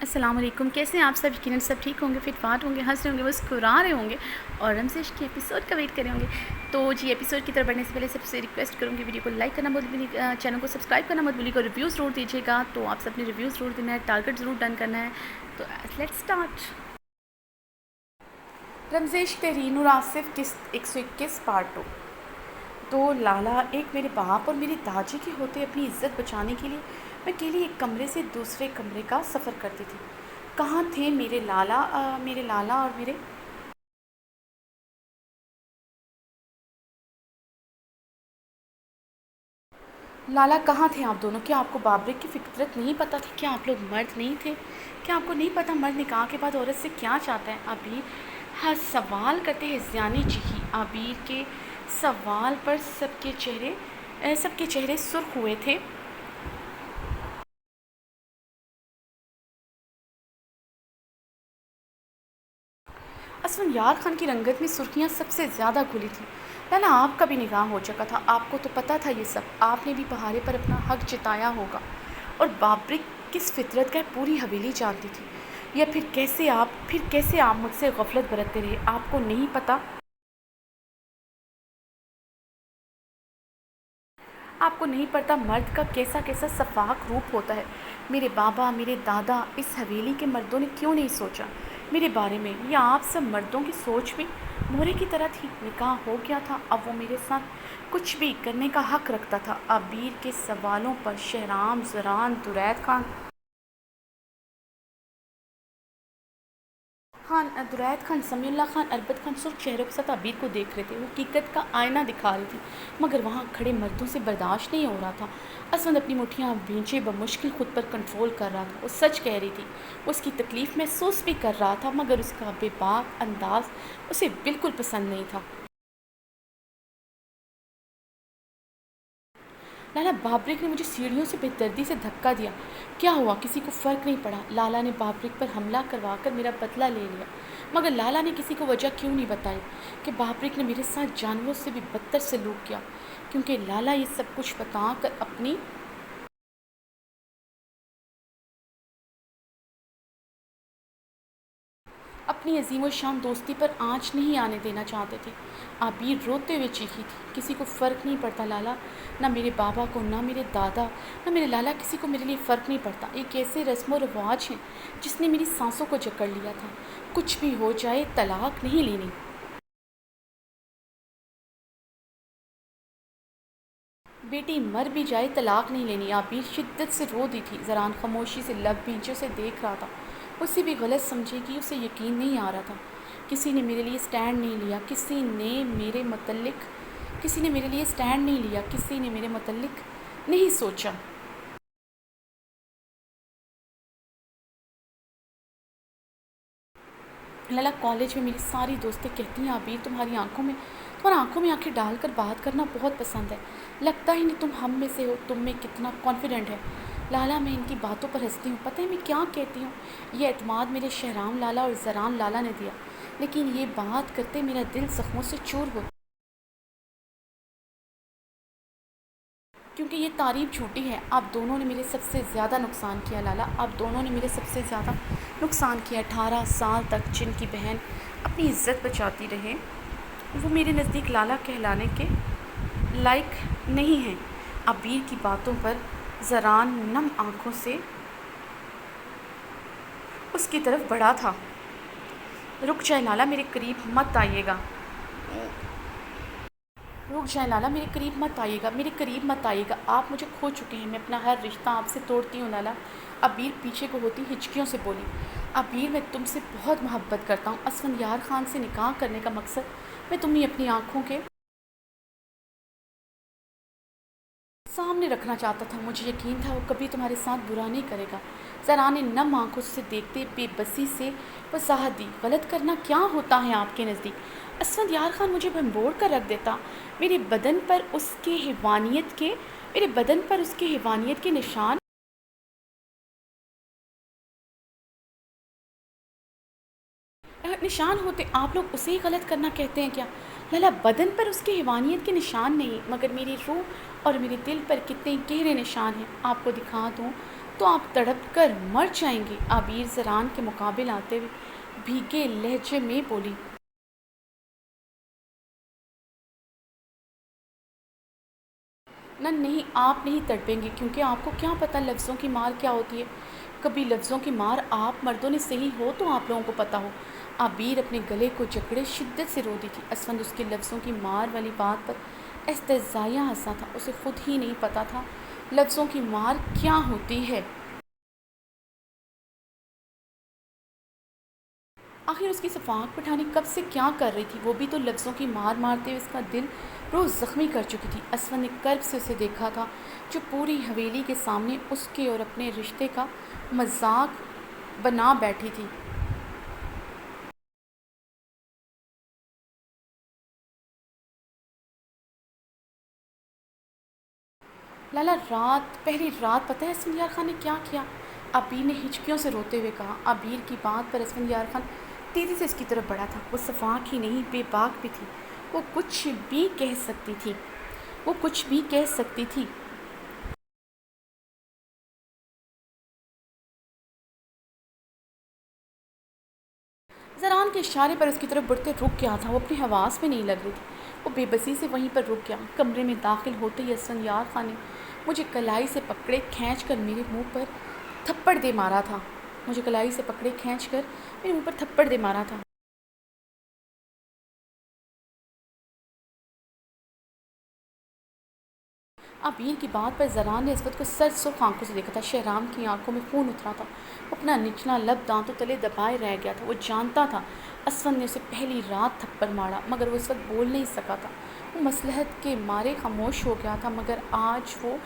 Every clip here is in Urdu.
السلام علیکم، کیسے ہیں آپ سب؟ یقیناً سب ٹھیک ہوں گے، فٹ فاٹ ہوں گے، ہنس رہے ہوں گے، مسکرا رہے ہوں گے اور رمضان کے ایپیسوڈ کا ویٹ کرے ہوں گے۔ تو جی ایپیسوڈ کی طرف بڑھنے سے پہلے سب سے ریکویسٹ کروں گی ویڈیو کو لائک کرنا مت بھولیے، چینل کو سبسکرائب کرنا مت بھولیے گا، ریویوز ضرور دیجیے گا۔ تو آپ سب نے ریویوز ضرور دینا ہے، ٹارگٹ ضرور ڈن کرنا ہے۔ تو لیٹس اسٹارٹ۔ رمضان تحرین اور آصف قسط 121 پارٹ 2۔ تو لالا ایک میرے باپ اور میری داجی کے ہوتے اپنی عزت بچانے کے لیے میں اکیلی ایک کمرے سے دوسرے کمرے کا سفر کرتی تھی۔ کہاں تھے میرے لالا اور میرے لالا کہاں تھے آپ دونوں؟ کیا آپ کو بابرک کی فطرت نہیں پتہ تھی؟ کیا آپ لوگ مرد نہیں تھے؟ کیا آپ کو نہیں پتہ مرد نکاح کے بعد عورت سے کیا چاہتا ہے؟ عبیر ہر سوال کرتے ہیں زیانی چیخی۔ عبیر کے سوال پر سب کے چہرے سرخ ہوئے تھے۔ اسفندیار خان کی رنگت میں سرخیاں سب سے زیادہ کھلی تھیں۔ لالا آپ کا بھی نکاح ہو چکا تھا، آپ کو تو پتہ تھا یہ سب، آپ نے بھی پہاڑے پر اپنا حق جتایا ہوگا، اور بابرک کس فطرت کا پوری حویلی جانتی تھی۔ یا پھر کیسے آپ مجھ سے غفلت برتتے رہے؟ آپ کو نہیں پتہ؟ آپ کو نہیں پڑتا مرد کا کیسا کیسا شفاق روپ ہوتا ہے؟ میرے بابا، میرے دادا، اس حویلی کے مردوں نے کیوں نہیں سوچا میرے بارے میں؟ یا آپ سب مردوں کی سوچ بھی مورے کی طرح تھی؟ نکاح ہو گیا تھا، اب وہ میرے ساتھ کچھ بھی کرنے کا حق رکھتا تھا۔ عبیر کے سوالوں پر شہرام، زران، درائد خان، سمیع اللہ خان، اربد خان سرخ چہروں کے ساتھ عبیر کو دیکھ رہے تھے۔ وہ حقیقت کا آئینہ دکھا رہی تھی، مگر وہاں کھڑے مردوں سے برداشت نہیں ہو رہا تھا۔ اسود اپنی مٹھیاں بھینچے بمشکل خود پر کنٹرول کر رہا تھا۔ وہ سچ کہہ رہی تھی، وہ اس کی تکلیف محسوس بھی کر رہا تھا، مگر اس کا بے باک انداز اسے بالکل پسند نہیں تھا۔ لالا، بابرک نے مجھے سیڑھیوں سے بے دردی سے دھکا دیا۔ کیا ہوا؟ کسی کو فرق نہیں پڑا۔ لالا نے بابرک پر حملہ کروا کر میرا بدلہ لے لیا، مگر لالا نے کسی کو وجہ کیوں نہیں بتائی کہ بابرک نے میرے ساتھ جانوروں سے بھی بدتر سلوک کیا؟ کیونکہ لالا یہ سب کچھ بتا کر اپنی عظیم و شان دوستی پر آنچ نہیں آنے دینا چاہتے تھے۔ عبیر روتے ہوئے چیخی تھی، کسی کو فرق نہیں پڑتا لالا، نہ میرے بابا کو، نہ میرے دادا، نہ میرے لالا، کسی کو میرے لیے فرق نہیں پڑتا۔ ایک ایسے رسم و رواج ہیں جس نے میری سانسوں کو جکڑ لیا تھا۔ کچھ بھی ہو جائے طلاق نہیں لینی۔ بیٹی مر بھی جائے طلاق نہیں لینی۔ عبیر شدت سے رو دی تھی۔ زران خاموشی سے لب بھینچے اسے دیکھ رہا تھا۔ اسے بھی غلط سمجھے گی، اسے یقین نہیں آ رہا تھا۔ کسی نے میرے لیے سٹینڈ نہیں لیا، کسی نے میرے لیے سٹینڈ نہیں لیا، کسی نے میرے متعلق نہیں سوچا۔ لالا، کالج میں میری ساری دوستیں کہتی ہیں عبیر تمہاری آنکھوں میں آنکھیں ڈال کر بات کرنا بہت پسند ہے، لگتا ہی نہیں تم ہم میں سے ہو، تم میں کتنا کانفیڈنٹ ہے۔ لالا، میں ان کی باتوں پر ہنستی ہوں، پتہ ہے میں کیا کہتی ہوں؟ یہ اعتماد میرے شہرام لالا اور زران لالا نے دیا، لیکن یہ بات کرتے میرا دل زخموں سے چور ہوتا، کیونکہ یہ تعریف جھوٹی ہے۔ آپ دونوں نے میرے سب سے زیادہ نقصان کیا لالا، آپ دونوں نے میرے سب سے زیادہ نقصان کیا۔ 18 سال تک جن کی بہن اپنی عزت بچاتی رہے، وہ میرے نزدیک لالا کہلانے کے لائق نہیں ہیں۔ عبیر کی باتوں پر زران نم آنکھوں سے اس کی طرف بڑھا تھا۔ رک جائے لالا، میرے قریب مت آئیے گا، میرے قریب مت آئیے گا، آپ مجھے کھو چکے ہیں، میں اپنا ہر رشتہ آپ سے توڑتی ہوں لالا۔ عبیر پیچھے کو ہوتی ہچکیوں سے بولی۔ عبیر، میں تم سے بہت محبت کرتا ہوں، اسفندیار خان سے نکاح کرنے کا مقصد میں تمہیں اپنی آنکھوں کے سامنے رکھنا چاہتا تھا، مجھے یقین تھا وہ کبھی تمہارے ساتھ برا نہیں کرے گا۔ زرا نے نم آنکھوں سے دیکھتے بے بسی سے وضاحت دی، غلط کرنا کیا ہوتا ہے آپ کے نزدیک؟ اسفندیار خان مجھے بھنبوڑ کر رکھ دیتا، میرے بدن پر اس کے حیوانیت کے نشان ہوتے، آپ لوگ اسے ہی غلط کرنا کہتے ہیں کیا؟ لالا، بدن پر اس کے حیوانیت کے نشان نہیں، مگر میری روح اور میرے دل پر کتنے گہرے نشان ہیں، آپ کو دکھا دوں تو آپ تڑپ کر مر جائیں گے۔ عبیر زران کے مقابل آتے ہوئے بھیگے لہجے میں بولی۔ نہ نہیں، آپ نہیں تڑپیں گے، کیونکہ آپ کو کیا پتہ لفظوں کی مار کیا ہوتی ہے۔ کبھی لفظوں کی مار آپ مردوں نے سہی ہو تو آپ لوگوں کو پتہ ہو۔ عبیر اپنے گلے کو جکڑے شدت سے رو دی تھی۔ اسفند اس کے لفظوں کی مار والی بات پر استہزائیہ ہنسا تھا۔ اسے خود ہی نہیں پتہ تھا لفظوں کی مار کیا ہوتی ہے۔ آخر اس کی صفاق پٹھانی کب سے کیا کر رہی تھی؟ وہ بھی تو لفظوں کی مار مارتے ہوئے اس کا دل روز زخمی کر چکی تھی۔ اسفند نے کرب سے اسے دیکھا تھا، جو پوری حویلی کے سامنے اس کے اور اپنے رشتے کا مذاق بنا بیٹھی تھی۔ لالا، پہلی رات پتہ ہے اسفندیار خان نے کیا کیا؟ عبیر نے ہچکیوں سے روتے ہوئے کہا۔ عبیر کی بات پر اسفندیار خان تیزی سے اس کی طرف بڑھا تھا۔ وہ صفاق ہی نہیں، بے باک بھی تھی۔ وہ کچھ بھی کہہ سکتی تھی۔ وہ کچھ بھی کہہ سکتی تھی۔ زران کے اشارے پر اس کی طرف بڑھتے رک گیا تھا۔ وہ اپنے حواس میں نہیں لگ رہی تھی۔ وہ بے بسی سے وہیں پر رک گیا۔ کمرے میں داخل ہوتے ہی اسفندیار خان نے مجھے کلائی سے پکڑے کھینچ کر میرے منہ پر تھپڑ دے مارا تھا۔ مجھے کلائی سے پکڑے کھینچ کر میرے منہ پر تھپڑ دے مارا تھا۔ عبیر کی بات پر زران نے اسود کو سر سرخ آنکھوں سے دیکھا تھا۔ شہرام کی آنکھوں میں خون اترا تھا۔ وہ اپنا نچلا لب دانتوں تلے دبائے رہ گیا تھا۔ وہ جانتا تھا اسفند نے اسے پہلی رات تھپڑ مارا، مگر وہ اس وقت بول نہیں سکا تھا۔ وہ مصلحت کے مارے خاموش ہو گیا تھا، مگر آج وہ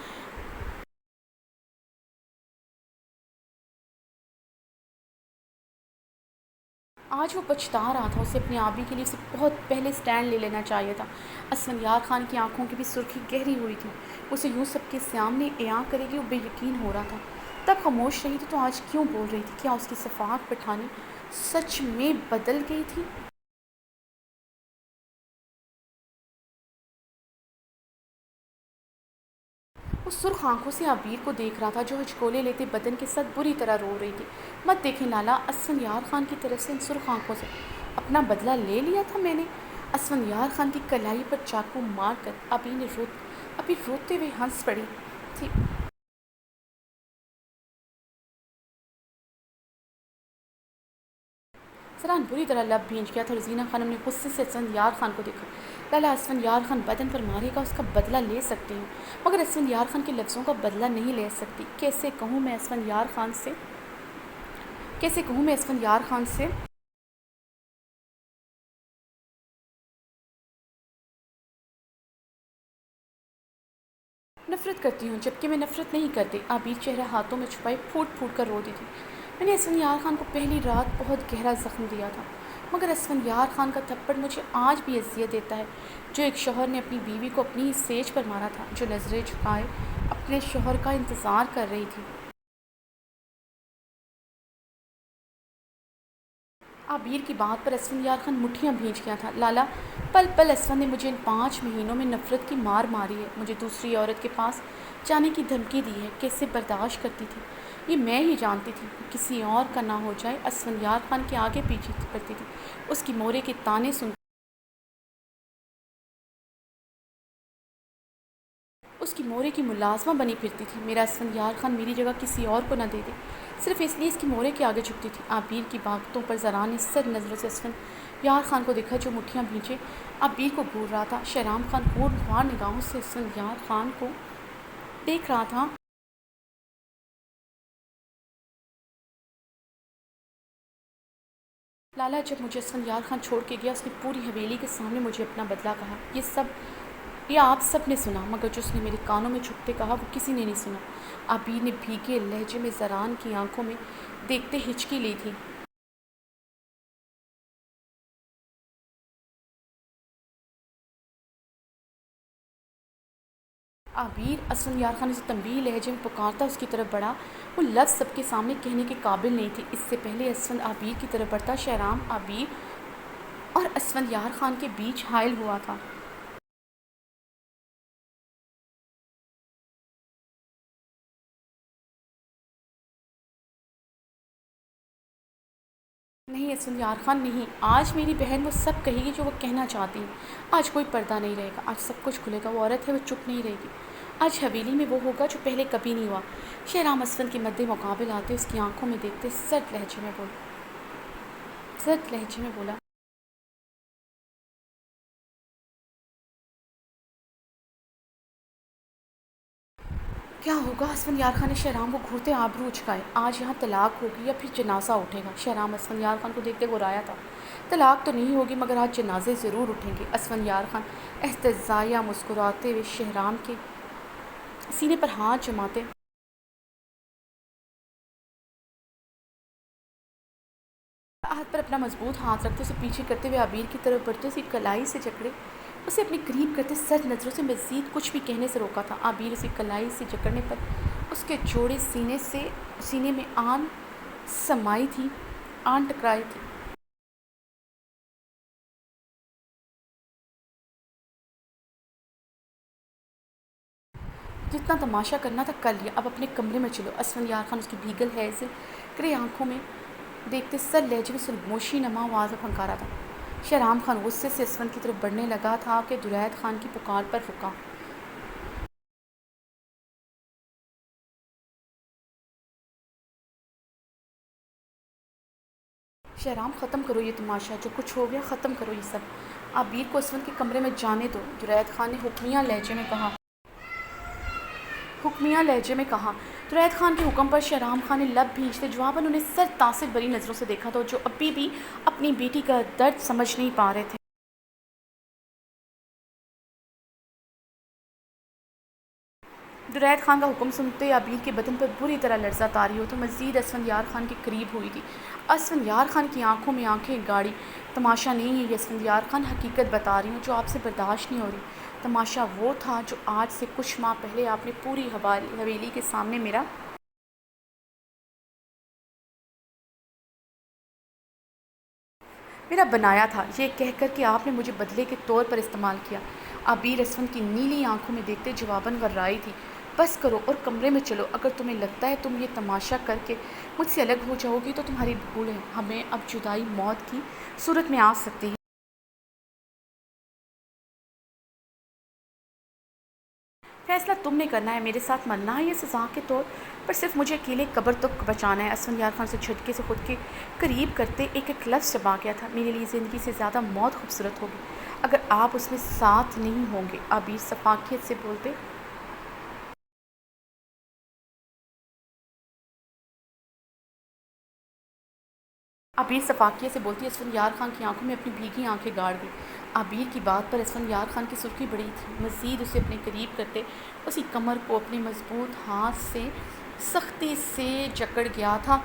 پچھتا رہا تھا۔ اسے اپنی آبی کے لیے اسے بہت پہلے سٹینڈ لے لینا چاہیے تھا۔ اسفندیار خان کی آنکھوں کی بھی سرخی گہری ہوئی تھی۔ اسے یوں سب کے سامنے عیاں کرے گی، وہ بے یقین ہو رہا تھا۔ تب خاموش رہی تھی تو آج کیوں بول رہی تھی؟ کیا اس کی صفاق پٹھانی سچ میں بدل گئی تھی؟ وہ سرخ آنکھوں سے عبیر کو دیکھ رہا تھا، جو ہچکولے لیتے بدن کے ساتھ بری طرح رو رہی تھی۔ مت دیکھیں لالا، اسفندیار خان کی طرف سے ان سرخ آنکھوں سے اپنا بدلہ لے لیا تھا میں نے۔ اسفندیار خان کی کلائی پر چاقو مار کر عبیر روتے ہوئے ہنس پڑی تھی۔ زران بری طرح لب بھیج گیا تھا اور زینہ خانم نے غصے سے اسفندیار خان کو دیکھا۔ لالا، اسفندیار خان بدن پر مارے گا، اس کا بدلہ لے سکتے ہیں، مگر اسفندیار خان کے لفظوں کا بدلہ نہیں لے سکتی۔ کیسے کہوں میں اسفندیار خان سے؟ نفرت کرتی ہوں، جبکہ میں نفرت نہیں کرتی۔ عبیر چہرہ ہاتھوں میں چھپائے پھوٹ پھوٹ کر رو دی تھی۔ میں نے اسفندیار خان کو پہلی رات بہت گہرا زخم دیا تھا، مگر اسفندیار خان کا تھپڑ مجھے آج بھی اذیت دیتا ہے۔ جو ایک شوہر نے اپنی بیوی کو اپنی ہی سیج پر مارا تھا، جو نظریں جھکائے اپنے شوہر کا انتظار کر رہی تھی۔ عبیر کی بات پر اسفندیار خان مٹھیاں بھیج گیا تھا۔ لالا، پل پل اسفند نے مجھے ان 5 مہینوں میں نفرت کی مار ماری ہے، مجھے دوسری عورت کے پاس جانے کی دھمکی دی ہے۔ کیسے برداشت کرتی تھی یہ میں ہی جانتی تھی۔ کسی اور کا نہ ہو جائے، اسفندیار خان کے آگے پیچھے پڑتی تھی، اس کی مورے کے تانے سنتی، اس کی مورے کی ملازمہ بنی پھرتی تھی۔ میرا اسفندیار خان میری جگہ کسی اور کو نہ دے دے، صرف اس لیے اس کی مورے کے آگے جھکتی تھی۔ عبیر کی باتوں پر زران نے سر نظروں سے اسفندیار خان کو دیکھا، جو مٹھیاں بھیجے عبیر کو گھور رہا تھا۔ شہرام خان غور خوار نگاہوں سے اسفندیار خان کو دیکھ رہا تھا۔ لالا، جب مجھے اسفندیار خان چھوڑ کے گیا، اس نے پوری حویلی کے سامنے مجھے اپنا بدلہ کہا۔ یہ آپ سب نے سنا، مگر جو اس نے میرے کانوں میں چھپتے کہا وہ کسی نے نہیں سنا۔ عبیر نے بھیگے لہجے میں زران کی آنکھوں میں دیکھتے ہچکی لی تھی۔ عبیر، اسفندیار خان اسے تنبیہی لہجے میں پکارتا اس کی طرف بڑھا۔ وہ لفظ سب کے سامنے کہنے کے قابل نہیں تھی۔ اس سے پہلے اسفند عبیر کی طرف بڑھتا، شہرام عبیر اور اسفندیار خان کے بیچ حائل ہوا تھا۔ نہیں اسفندیار خان نہیں، آج میری بہن وہ سب کہے گی جو وہ کہنا چاہتی ہیں۔ آج کوئی پردہ نہیں رہے گا، آج سب کچھ کھلے گا، وہ عورت ہے وہ چپ نہیں رہے گی۔ آج حویلی میں وہ ہوگا جو پہلے کبھی نہیں ہوا۔ شہرام اسفند کے مد مقابل آتے اس کی آنکھوں میں دیکھتے سرد لہجے میں بولا کیا ہوگا؟ اسفندیار خان نے شہرام کو گھورتے آبرو اچکائے۔ آج یہاں طلاق ہوگی یا پھر جنازہ اٹھے گا؟ شہرام اسفندیار خان کو دیکھتے گرایا تھا۔ طلاق تو نہیں ہوگی مگر آج جنازے ضرور اٹھیں گے۔ اسفندیار خان استہزائیہ مسکراتے ہوئے شہرام کے سینے پر ہاتھ جماتے ہاتھ پر اپنا مضبوط ہاتھ رکھتے اسے پیچھے کرتے ہوئے عبیر کی طرف بڑھتے اسے کلائی سے جکڑے اسے اپنے قریب کرتے سرد نظروں سے مزید کچھ بھی کہنے سے روکا تھا۔ عبیر اسے کلائی سے جکڑنے پر اس کے جوڑے سینے میں آن ٹکرائی تھی۔ جتنا تماشا کرنا تھا کر لیا، اب اپنے کمرے میں چلو۔ اسفندیار خان اس کی بھیگل ہیزل گرے آنکھوں میں دیکھتے سر لہجے میں سرگوشی نما آواز میں پھنکارا تھا۔ شہرام خان غصے سے اسفند کی طرف بڑھنے لگا تھا کہ درید خان کی پکار پر رکا۔ شہرام ختم کرو یہ تماشا، جو کچھ ہو گیا ختم کرو یہ سب۔ عبیر کو اسفند کے کمرے میں جانے دو، درید خان نے حکمیہ لہجے میں کہا۔ درید خان کے حکم پر شہرام خان نے لب بھینچتے جواباً انہیں سر تاثر بری نظروں سے دیکھا تھا جو ابھی بھی اپنی بیٹی کا درد سمجھ نہیں پا رہے تھے۔ درید خان کا حکم سنتے عبیر کے بدن پر بری طرح لرزہ طاری ہو تو مزید اسفندیار خان کے قریب ہوئی تھی۔ اسفندیار خان کی آنکھوں میں آنکھیں گاڑی۔ تماشا نہیں ہے یہ اسفندیار خان، حقیقت بتا رہی ہوں جو آپ سے برداشت نہیں ہو رہی۔ تماشا وہ تھا جو آج سے کچھ ماہ پہلے آپ نے پوری حویلی کے سامنے میرا بنایا تھا، یہ کہہ کر کہ آپ نے مجھے بدلے کے طور پر استعمال کیا۔ عبیر اسفند کی نیلی آنکھوں میں دیکھتے جواباً غررائی تھی۔ بس کرو اور کمرے میں چلو، اگر تمہیں لگتا ہے تم یہ تماشا کر کے مجھ سے الگ ہو جاؤ گی تو تمہاری بھول ہے، ہمیں اب جدائی موت کی صورت میں آ سکتی ہے۔ فیصلہ تم نے کرنا ہے، میرے ساتھ مرنا ہے یا سزا کے طور پر صرف مجھے اکیلے قبر تک بچانا ہے؟ اسفندیار خان سے جھٹکے سے خود کے قریب کرتے ایک ایک لفظ چبا گیا تھا۔ میرے لیے زندگی سے زیادہ موت خوبصورت ہوگی اگر آپ اس میں ساتھ نہیں ہوں گے۔ عبیر صفاقیت سے بولتی اسفندیار خان کی آنکھوں میں اپنی بھیگی آنکھیں گاڑ دی۔ عبیر کی بات پر اسفندیار خان کی سرخی بڑھی تھی، مزید اسے اپنے قریب کرتے اسی کمر کو اپنے مضبوط ہاتھ سے سختی سے جکڑ گیا تھا۔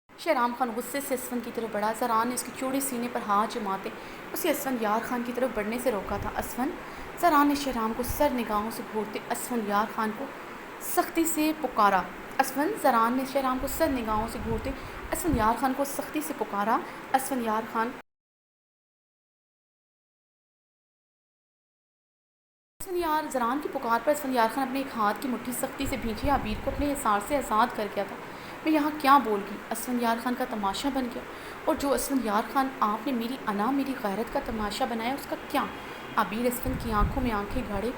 شہرام خان غصے سے اسفند کی طرف بڑھا۔ زران نے اس کے چوڑے سینے پر ہاتھ جماتے اسے اسفندیار خان کی طرف بڑھنے سے روکا تھا۔ زران نے شہرام کو سر نگاہوں سے گھورتے اسفندیار خان کو سختی سے پکارا۔ زران نے شہرام کو سر نگاہوں سے گھورتے اسفندیار خان کو سختی سے پکارا۔ زران کی پکار پر اسفندیار خان اپنے ایک ہاتھ کی مٹھی سختی سے بھینچی۔ عبیر کو اپنے حصار سے آزاد کر گیا تھا۔ میں یہاں کیا بول گئی؟ اسفندیار خان کا تماشا بن گیا، اور جو اسفندیار خان آپ نے میری انا میری غیرت کا تماشا بنایا اس کا کیا؟ عبیر اسفند کی آنکھوں میں آنکھیں گاڑے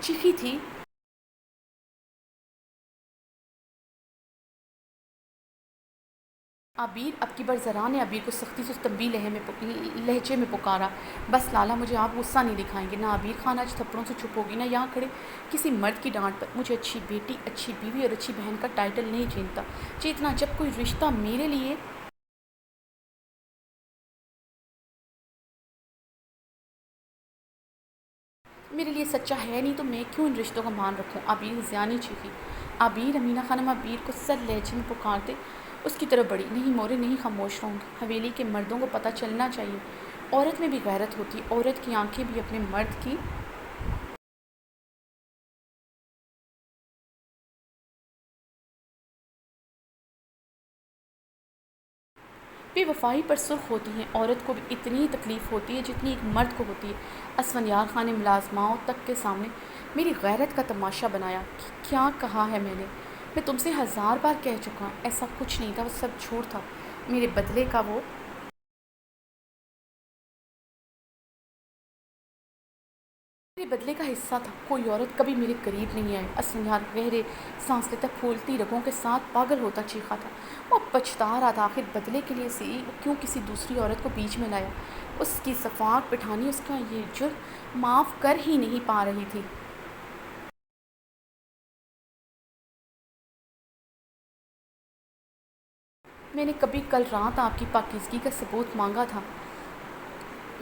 چیخی تھی۔ اب کی بار زران نے عبیر کو سختی سے اس تنبیہ لہجے میں پکارا۔ بس لالا، مجھے آپ غصہ نہیں دکھائیں گے۔ نہ عبیر خان آج تھپڑوں سے چپ ہوگی، نہ یہاں کھڑے کسی مرد کی ڈانٹ پر۔ مجھے اچھی بیٹی، اچھی بیوی اور اچھی بہن کا ٹائٹل نہیں جیتنا جب کوئی رشتہ میرے لیے سچا ہے نہیں تو میں کیوں ان رشتوں کا مان رکھوں؟ عبیر زیانی چیخی۔ امینہ خانم عبیر کو سر لہجے میں پکارتے اس کی طرف بڑھی۔ نہیں مورے، نہیں، خاموش رہوں گی۔ حویلی کے مردوں کو پتہ چلنا چاہیے عورت میں بھی غیرت ہوتی ہے، عورت کی آنکھیں بھی اپنے مرد کی بے وفائی پر سرخ ہوتی ہیں، عورت کو بھی اتنی تکلیف ہوتی ہے جتنی ایک مرد کو ہوتی ہے۔ اسفندیار خان نے ملازماؤں تک کے سامنے میری غیرت کا تماشا بنایا۔ کیا کہا ہے میں تم سے 1000 بار کہہ چکا ہوں، ایسا کچھ نہیں تھا، وہ سب جھوٹ تھا۔ میرے بدلے کا وہ میرے بدلے کا حصہ تھا۔ کوئی عورت کبھی میرے قریب نہیں آئی۔ اسفندیار گہرے سانس لیتا پھولتی رگوں کے ساتھ پاگل ہوتا چیخا تھا۔ وہ پچھتا رہا تھا، آخر بدلے کے لیے کیوں کسی دوسری عورت کو بیچ میں لایا۔ اس کی صفاق پٹھانی اس کا یہ جرم معاف کر ہی نہیں پا رہی تھی۔ میں نے کبھی کل رات آپ کی پاکیزگی کا ثبوت مانگا تھا،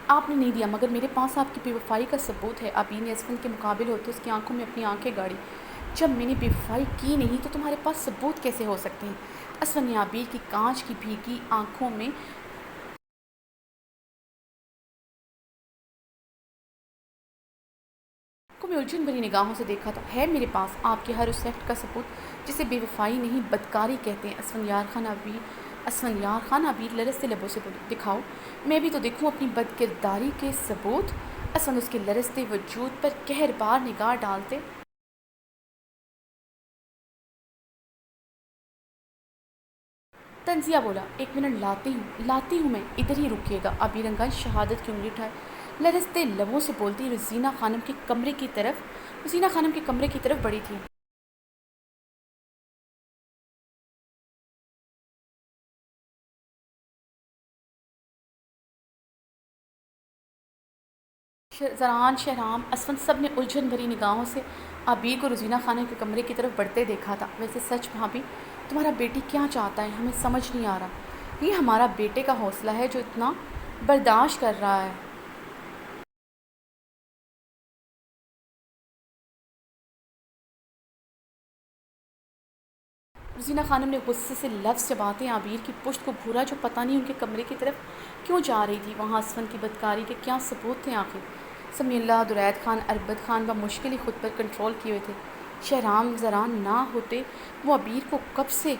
آپ نے نہیں دیا، مگر میرے پاس آپ کی بے وفائی کا ثبوت ہے۔ ابھی نے اسفند کے مقابل ہوتے اس کی آنکھوں میں اپنی آنکھیں گاڑی۔ جب میں نے بے وفائی کی نہیں تو تمہارے پاس ثبوت کیسے ہو سکتے ہیں؟ اسفند نے عبیر کی کانچ کی بھیگی آنکھوں میں الجھن بھری نگاہوں سے دیکھا تھا۔ ہے میرے پاس آپ کے ہر اس ایکٹ کا ثبوت جسے بے وفائی نہیں بدکاری کہتے ہیں۔ اسفندیار خان عبیر لرزتے لبوں سے بولی، دکھاؤ، میں بھی تو دیکھوں اپنی بدکرداری کے ثبوت۔ اسفند اس کے لرزتے وجود پر قہر بار نگاہ ڈالتے تنزیہ بولا، ایک منٹ لاتی ہوں میں، ادھر ہی رکیے گا۔ عبیر رنگا شہادت کی انگلی اٹھائے لرزتے لبوں سے بولتی روزینہ خانم کے کمرے کی طرف بڑھی تھی۔ زران، شہرام، اسفند سب نے الجھن بھری نگاہوں سے عبیر کو روزینہ خانم کے کمرے کی طرف بڑھتے دیکھا تھا۔ ویسے سچ بھابھی، تمہارا بیٹی کیا چاہتا ہے ہمیں سمجھ نہیں آ رہا۔ یہ ہمارا بیٹے کا حوصلہ ہے جو اتنا برداشت کر رہا ہے۔ روزینہ خانم نے غصے سے لفظ چباتے عبیر کی پشت کو گھورا جو پتہ نہیں ان کے کمرے کی طرف کیوں جا رہی تھی۔ وہاں اسفند کی بدکاری کے کیا ثبوت تھے آخر؟ سمیع اللہ، درید خان، اربد خان بمشکل ہی خود پر کنٹرول کیے ہوئے تھے۔ شہرام زران نہ ہوتے وہ عبیر کو کب سے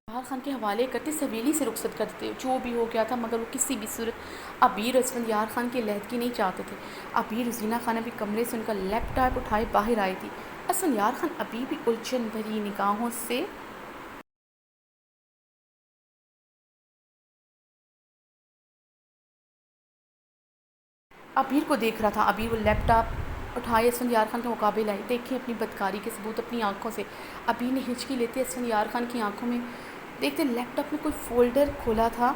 بہار خان کے حوالے کرتے، اس حویلی سے رخصت کر دیتے۔ جو بھی ہو گیا تھا، مگر وہ کسی بھی صورت عبیر اور اسفندیار خان کی علیحدگی نہیں چاہتے تھے۔ عبیر روزینہ خانم کے کمرے سے ان کا لیپ ٹاپ اٹھائے باہر آئی تھی۔ اسفندیار خان ابھی بھی الجھن بھری نگاہوں سے عبیر کو دیکھ رہا تھا۔ عبیر وہ لیپ ٹاپ اٹھائے اسفندیار خان کے مقابل آئی۔ دیکھیں اپنی بدکاری کے ثبوت اپنی آنکھوں سے۔ عبیر نے ہچکی لیتے اسفندیار خان کی آنکھوں میں دیکھتے لیپ ٹاپ میں کوئی فولڈر کھولا تھا۔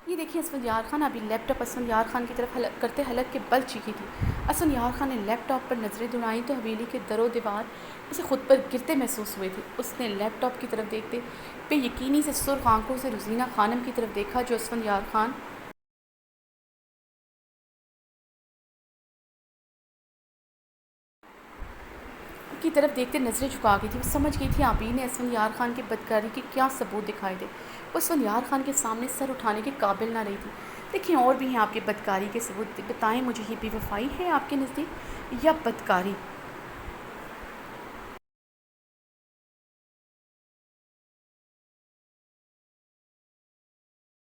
یہ دیکھیں اسفندیار خان، ابھی لیپ ٹاپ اسفندیار خان کی طرف کرتے حلق کے بل چیخی تھی۔ اسفندیار خان نے لیپ ٹاپ پر نظریں دوڑائیں تو حویلی کے در و دیوار اسے خود پر گرتے محسوس ہوئے تھے۔ اس نے لیپ ٹاپ کی طرف دیکھتے بے یقینی سے سرخ آنکھوں سے روزینہ خانم کی طرف دیکھا جو اسفندیار خان کی طرف دیکھتے نظریں جھکا گئی تھی۔ وہ سمجھ گئی تھی عبیر نے اسفندیار خان کی بدکاری کے کیا ثبوت دکھائے تھے۔ وہ اسفندیار خان کے سامنے سر اٹھانے کے قابل نہ رہی تھی۔ دیکھیں اور بھی ہیں آپ کی بدکاری کے ثبوت، بتائیں مجھے یہ بے وفائی ہے آپ کے نزدیک یا بدکاری؟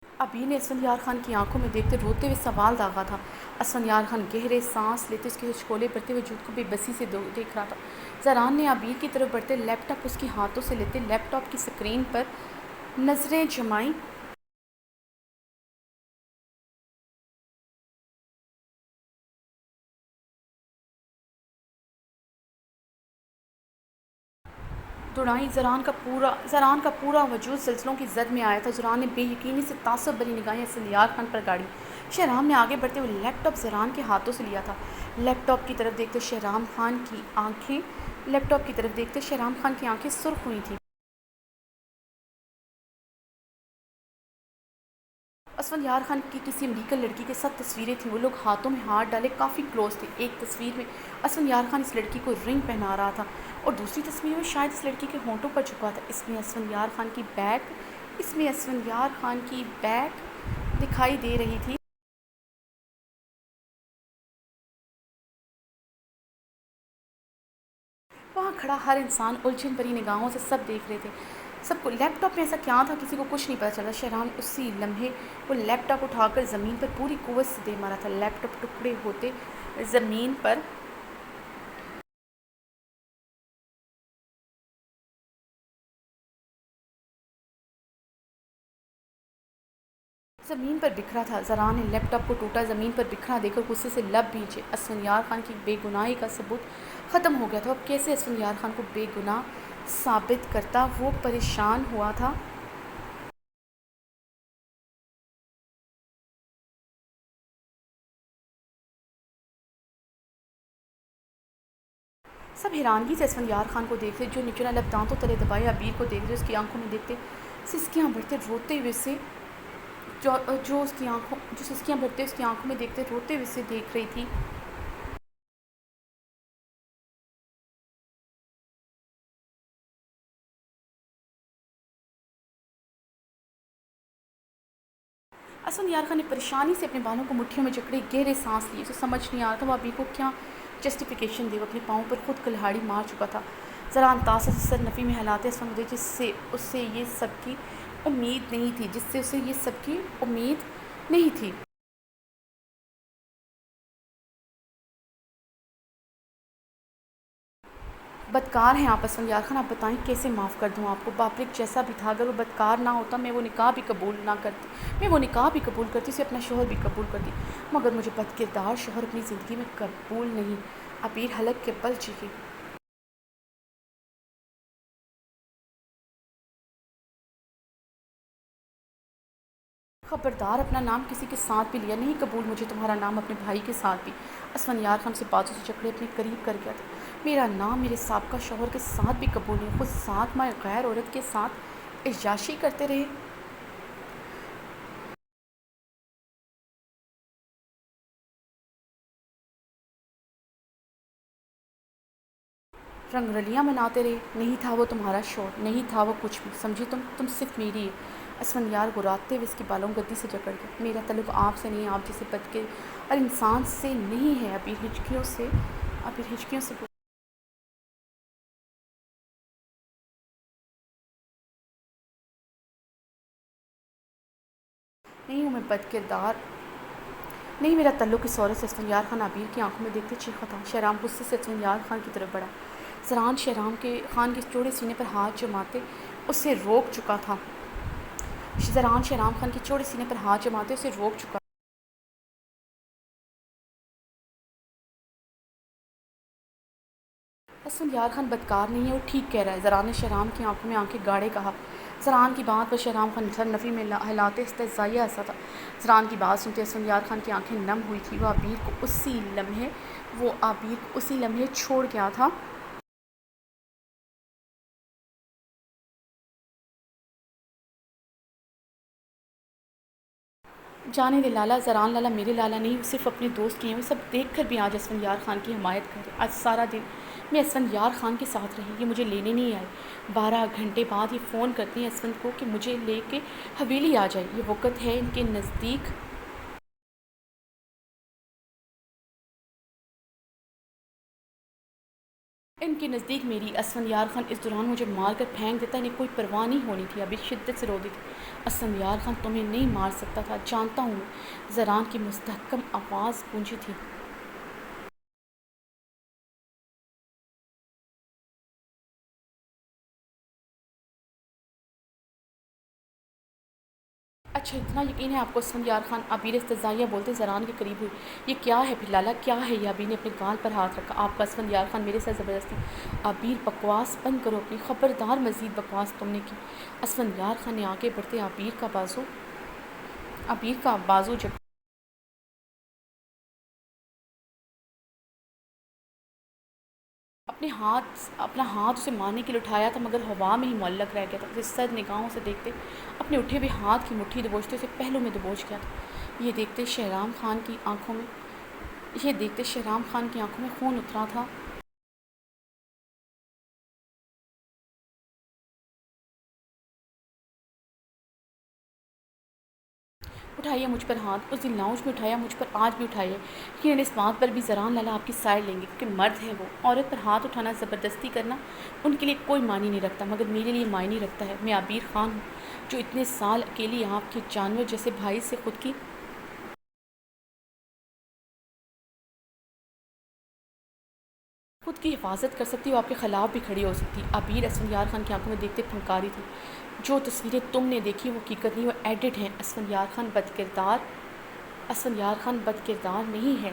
عبیر نے اسفندیار خان کی آنکھوں میں دیکھتے روتے ہوئے سوال داغا تھا۔ اسفندیار خان گہرے سانس لیتے اس کے ہچکولے بڑھتے وجود کو بے بسی سے دیکھ رہا تھا۔ زران نے عبیر کی طرف بڑھتے لیپ ٹاپ اس کے ہاتھوں سے لیتے لیپ ٹاپ کی سکرین پر نظریں جمائیں۔ زران کا پورا وجود زلزلوں کی زد میں آیا تھا۔ زران نے بے یقینی سے تعصب بھری نگاہیں اسفندیار خان پر گاڑی۔ شہرام نے آگے بڑھتے ہوئے لیپ ٹاپ زران کے ہاتھوں سے لیا تھا۔ لیپ ٹاپ کی طرف دیکھتے شہرام خان کی آنکھیں سرخ ہوئی تھیں۔ اسفندیار خان کی کسی امریکن لڑکی کے ساتھ تصویریں تھیں، وہ لوگ ہاتھوں میں ہاتھ ڈالے کافی کلوز تھے۔ ایک تصویر میں اسفندیار خان اس لڑکی کو رنگ پہنا رہا تھا اور دوسری تصویر میں شاید اس لڑکی کے ہونٹوں پر جھکا تھا۔ اس میں اسفندیار خان کی بیک دکھائی دے رہی تھی۔ وہاں کھڑا ہر انسان الجھن بھری نگاہوں سے سب دیکھ رہے تھے، سب کو لیپ ٹاپ میں ایسا کیا تھا کسی کو کچھ نہیں پتا چلا۔ شہرام اسی لمحے وہ لیپ ٹاپ اٹھا کر زمین پر پوری قوت سے دے مارا تھا۔ لیپ ٹاپ ٹکڑے ہوتے زمین پر بکھرا تھا۔ زران نے لیپ ٹاپ کو ٹوٹا زمین پر بکھرا دیکھ کر غصے سے لب بھیجے۔ اسفندیار خان کی بے گناہی کا ثبوت ختم ہو گیا تھا، اب کیسے اسفندیار خان کو بے گناہ ثابت کرتا، وہ پریشان ہوا تھا۔ سب حیرانگی سے اسفندیار خان کو دیکھتے، جو نچلا لب دانتوں تلے دبائے عبیر کو دیکھتے، اس کی آنکھوں میں دیکھتے سسکیاں بھرتے روتے ہوئے سے جو سسکیاں بھرتے اس کی آنکھوں میں دیکھتے روتے ہوئے سے دیکھ رہی تھی۔ اسفندیار خان نے پریشانی سے اپنے بالوں کو مٹھیوں میں جکڑے گہرے سانس لیے۔ اسے سمجھ نہیں آ رہا تھا وہ عبیر کو کیا جسٹیفیکیشن دے، وہ اپنے پاؤں پر خود کلہاڑی مار چکا تھا۔ زران تاثر سے سر نفی میں ہلاتے اسفند جس سے اسے یہ سب کی امید نہیں تھی۔ بدکار ہیں آپ اسفندیار خان، آپ بتائیں کیسے معاف کر دوں آپ کو؟ باپرک جیسا بھی تھا، اگر وہ بدکار نہ ہوتا میں وہ نکاح بھی قبول کرتی، اسے اپنا شوہر بھی قبول کرتی، مگر مجھے بد کردار شوہر اپنی زندگی میں قبول نہیں۔ عبیر حلق کے بل چیخی۔ خبردار، اپنا نام کسی کے ساتھ بھی لیا نہیں قبول مجھے تمہارا نام اپنے بھائی کے ساتھ بھی۔ اسفندیار خان سے بازو سے جکڑے اپنے قریب کر گیا تھا۔ میرا نام میرے سابقہ شوہر کے ساتھ بھی قبول نہیں، خود 7 ماہ غیر عورت کے ساتھ عیاشی کرتے رہے۔ رنگ رلیاں مناتے رہے۔ نہیں تھا وہ تمہارا شوہر، نہیں تھا وہ کچھ بھی، سمجھی تم صرف میری ہے۔ اسفندیار گراتے ہوئے اس کے بالوں گدی سے جکڑ گیا۔ میرا تعلق آپ سے نہیں، آپ جیسے بد کے اور انسان سے نہیں ہے۔ عبیر ہچکیوں سے نہیں ہوں میں بد کردار، نہیں میرا تعلق اس عورت سے۔ اسفندیار خان عبیر کی آنکھوں میں دیکھتے چیخا تھا۔ شہرام غصے سے اسفندیار خان کی طرف بڑھا۔ زران شہرام خان کے چوڑے سینے پر ہاتھ جماتے اسے روک چکا تھا۔ اسفندیار خان بدکار نہیں ہے، وہ ٹھیک کہہ رہا ہے۔ زران نے شہرام کی آنکھوں میں آنکھیں گاڑے کہا۔ زران کی بات پر شہرام خان سر نفی میں ہلاتے استہزائیہ ہنسا تھا۔ زران کی بات سنتے اسفندیار خان کی آنکھیں نم ہوئی تھیں، وہ عبیر کو اسی لمحے چھوڑ گیا تھا۔ جانے دے لالا، زران لالا میرے لالا نہیں، وہ صرف اپنے دوست کی ہیں، وہ سب دیکھ کر بھی آج اسفندیار خان کی حمایت کر رہے۔ آج سارا دن میں اسفندیار خان کے ساتھ رہی، یہ مجھے لینے نہیں آئے۔ 12 گھنٹے بعد یہ فون کرتی ہیں اسفند کو کہ مجھے لے کے حویلی آ جائے۔ یہ وقت ہے ان کے نزدیک میری۔ اسفندیار خان اس دوران مجھے مار کر پھینک دیتا، انہیں کوئی پرواہ نہیں ہونی تھی۔ عبیر شدت سے رو دی تھی۔ اسفندیار خان تمہیں نہیں مار سکتا تھا، جانتا ہوں میں۔ زران کی مستحکم آواز گونجی تھی۔ اچھا اتنا یقین ہے آپ کو اسفندیار خان؟ عبیر استہزائیہ بولتے زران کے قریب ہوئی۔ یہ کیا ہے پھر لالا، کیا ہے یہ؟ عبیر نے اپنے گال پر ہاتھ رکھا۔ آپ کا اسفندیار خان میرے ساتھ زبردستی۔ عبیر بکواس بند کرو اپنی، خبردار مزید بکواس تم نے کی۔ اسفندیار خان نے آگے بڑھتے عبیر کا بازو جکڑا۔ اپنا ہاتھ اسے مارنے کے لیے اٹھایا تھا، مگر ہوا میں ہی معلق رہ گیا تھا۔ اسے سرد نگاہوں سے دیکھتے اپنے اٹھے ہوئے ہاتھ کی مٹھی دبوچتے اسے پہلو میں دبوچ گیا تھا۔ یہ دیکھتے شہرام خان کی آنکھوں میں خون اترا تھا۔ اٹھائیے مجھ پر ہاتھ، اس دن لاؤنج میں اٹھایا، مجھ پر آج بھی اٹھائیے۔ یقیناً اس بات پر بھی زران لالا آپ کی سائڈ لیں گے، کیونکہ مرد ہیں وہ۔ عورت پر ہاتھ اٹھانا، زبردستی کرنا ان کے لیے کوئی معنی نہیں رکھتا، مگر میرے لیے معنی رکھتا ہے۔ میں عبیر خان ہوں، جو اتنے سال اکیلی آپ کے جانور جیسے بھائی سے خود کی حفاظت کر سکتی ہوں، آپ کے خلاف بھی کھڑی ہو سکتی۔ عبیر اسفندیار خان کی آنکھوں میں دیکھتے پھنکاری تھی۔ جو تصویریں تم نے دیکھی وہ حقیقت نہیں، وہ ایڈٹ ہیں۔ اسفندیار خان بد کردار نہیں ہے۔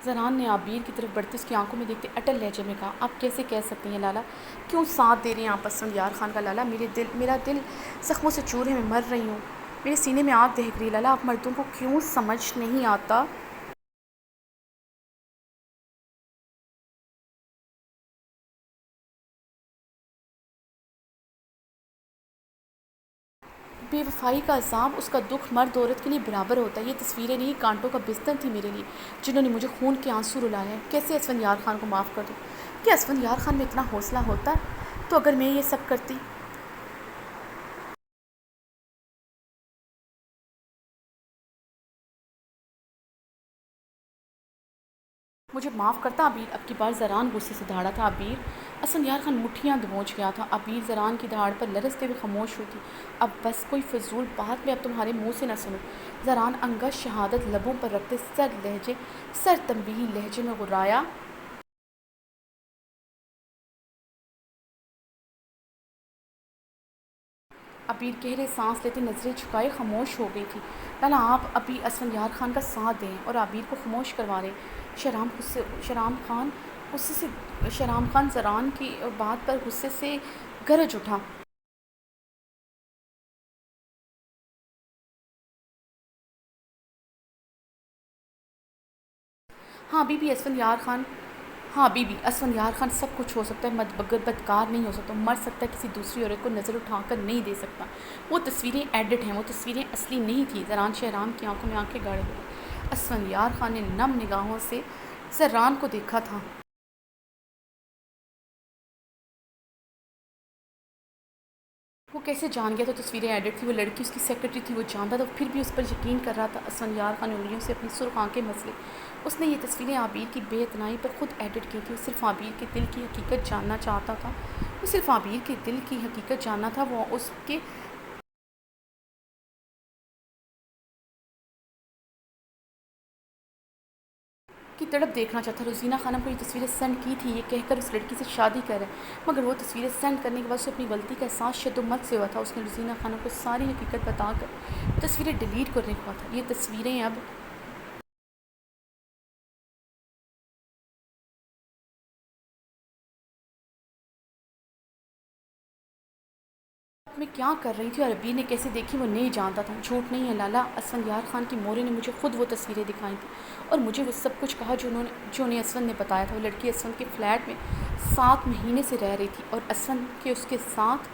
زران نے عبیر کی طرف بڑھتے اس کی آنکھوں میں دیکھتے اٹل لہجے میں کہا، آپ کیسے کہہ سکتی ہیں لالا؟ کیوں ساتھ دے رہی ہیں آپ اسفندیار خان کا؟ لالا میرا دل زخموں سے چور ہے، میں مر رہی ہوں، میرے سینے میں آگ دہک رہی ہے۔ لالا آپ مردوں کو کیوں سمجھ نہیں آتا؟ بے وفائی کا عذاب، اس کا دکھ مرد عورت کے لیے برابر ہوتا ہے۔ یہ تصویریں نہیں، کانٹوں کا بستر تھی میرے لیے، جنہوں نے مجھے خون کے آنسو رلائے ہیں۔ کیسے اسفندیار خان کو معاف کر دوں؟ کیا اسفندیار خان میں اتنا حوصلہ ہوتا تو اگر میں یہ سب کرتی؟ مجھے معاف کرتا عبیر؟ اب کی بار زران غصے سے دھاڑا تھا۔ عبیر! اسفندیار خان مٹھیاں دبوچ گیا تھا۔ عبیر زران کی دھاڑ پر لرزتے ہوئے خاموش ہوئی تھی۔ اب بس، کوئی فضول بات میں اب تمہارے منہ سے نہ سنوں۔ زران انگشت شہادت لبوں پر رکھتے سر تنبیہی لہجے میں غرایا۔ عبیر گہرے سانس لیتے نظریں جھکائے خاموش ہو گئی تھی۔ لالا آپ ابھی اسفندیار خان کا ساتھ دیں اور عبیر کو خاموش کروا رہے ہیں۔ شہرام خان زران کی بات پر غصے سے گرج اٹھا۔ ہاں بی بی اسفندیار خان ہاں بی بی اسفندیار خان سب کچھ ہو سکتا ہے، مگر بدکار نہیں ہو سکتا، مر سکتا ہے، کسی دوسری عورت کو نظر اٹھا کر نہیں دے سکتا۔ وہ تصویریں ایڈٹ ہیں، وہ تصویریں اصلی نہیں تھیں۔ زران شہرام کی آنکھوں میں آنکھیں گاڑے ہوئے۔ اسفندیار خان نے نم نگاہوں سے زران کو دیکھا تھا۔ وہ کیسے جان گیا تو تصویریں ایڈٹ تھی؟ وہ لڑکی اس کی سیکرٹری تھی، وہ جانتا تھا، پھر بھی اس پر یقین کر رہا تھا۔ اسفندیار خان نے انگلیوں سے اپنی سرخ آنکھیں مس لی۔ اس نے یہ تصویریں عبیر کی بے اعتنائی پر خود ایڈٹ کی تھیں۔ وہ صرف عبیر کے دل کی حقیقت جاننا چاہتا تھا۔ وہ صرف عبیر کے دل کی حقیقت جاننا تھا۔ وہ اس کے کی تڑپ دیکھنا چاہتا۔ روزینہ خانم کو یہ تصویریں سینڈ کی تھی، یہ کہہ کر اس لڑکی سے شادی کر ہے، مگر وہ تصویریں سینڈ کرنے کے بعد اسے اپنی غلطی کا احساس شد و مت سے ہوا تھا۔ اس نے روزینہ خانم کو ساری حقیقت بتا کر تصویریں ڈیلیٹ کرنے کو کہا تھا۔ یہ تصویریں اب میں کیا کر رہی تھی اور عبیر نے کیسے دیکھی وہ نہیں جانتا تھا۔ جھوٹ نہیں ہے لالا، اسفندیار خان کی مورے نے مجھے خود وہ تصویریں دکھائی تھیں اور مجھے وہ سب کچھ کہا جو انہیں اسفند نے بتایا تھا۔ وہ لڑکی اسفند کے فلیٹ میں 7 مہینے سے رہ رہی تھی اور اسفند کے اس کے ساتھ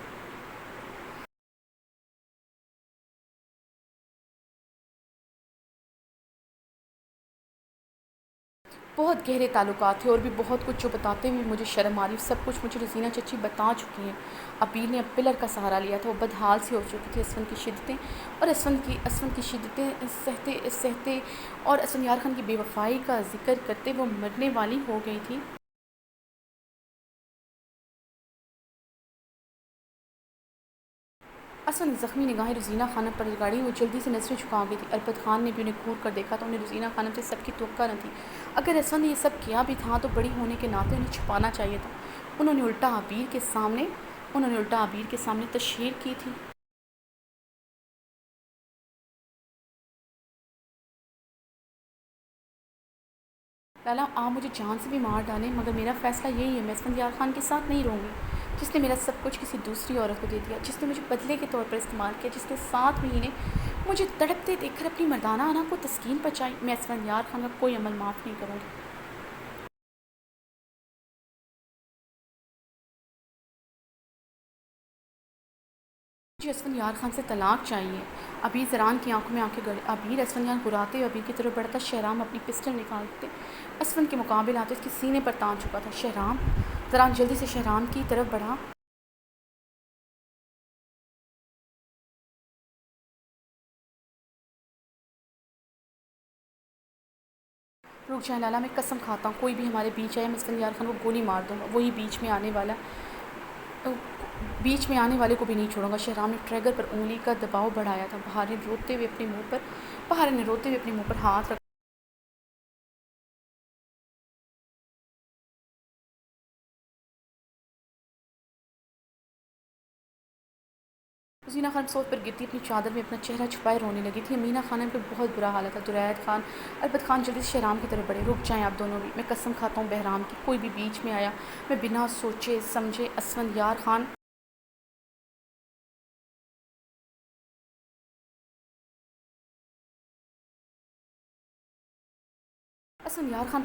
بہت گہرے تعلقات تھے اور بھی بہت کچھ جو بتاتے ہوئے مجھے شرم آ رہی۔ سب کچھ مجھے روزینہ چچی بتا چکی ہیں۔ عبیر نے اب پلر کا سہارا لیا تھا۔ وہ بدحال سی ہو چکی تھی۔ اسفند کی شدتیں سہتے اور اسفندیار خان کی بے وفائی کا ذکر کرتے وہ مرنے والی ہو گئی تھی۔ اسفند زخمی نگاہیں روزینہ خانم پر گاڑی، وہ جلدی سے نظریں جھکا گئی تھی۔ اربد خان نے بھی انہیں گھور کر دیکھا تو انہیں روزینہ خانم سے سب کی توقع نہ تھی۔ اگر اسفند نے یہ سب کیا بھی تھا تو بڑی ہونے کے ناطے انہیں چھپانا چاہیے تھا۔ انہوں نے الٹا عبیر کے سامنے تشہیر کی تھی۔ لالا آپ مجھے جان سے بھی مار ڈالیں، مگر میرا فیصلہ یہی ہے، میں اسفندیار خان کے ساتھ نہیں رہوں گی۔ جس نے میرا سب کچھ کسی دوسری عورت کو دے دیا، جس نے مجھے بدلے کے طور پر استعمال کیا، جس نے 7 مہینے مجھے تڑپتے دیکھ کر اپنی مردانہ آنا کو تسکین پہنچائی، میں اسفندیار خان کا کوئی عمل معاف نہیں کروں گی۔ مجھے اسفندیار خان سے طلاق چاہیے۔ ابیر زران کی آنکھوں میں آنکھیں گڑے، ابیر اسفندیار گراتے ہوئے ابیر کی طرف بڑھتا، شہرام اپنی پسٹل نکالتے اسفند کے مقابل آتے اس کے سینے پر تان چکا تھا۔ شہرام زران جلدی سے شہرام کی طرف بڑھا۔ رک جائیں لالا، میں قسم کھاتا ہوں کوئی بھی ہمارے بیچ آئے میں اسفندیار خان کو گولی مار دوں گا، وہی بیچ میں آنے والے کو بھی نہیں چھوڑوں گا۔ شہرام نے ٹریگر پر انگلی کا دباؤ بڑھایا تھا۔ بہار نے روتے ہوئے اپنے منہ پر ہاتھ رکھا۔ حسینہ خان صوف پر گرتی اپنی چادر میں اپنا چہرہ چھپائے رونے لگی تھی۔ امینا خانم کا بہت برا حالت تھا۔ درائد خان، البت خان جلدی سے شہرام کی طرف بڑھے۔ رک جائیں آپ دونوں بھی، میں قسم کھاتا ہوں بہرام کی، کوئی بھی بیچ میں آیا میں بنا سوچے سمجھے اسفندیار خان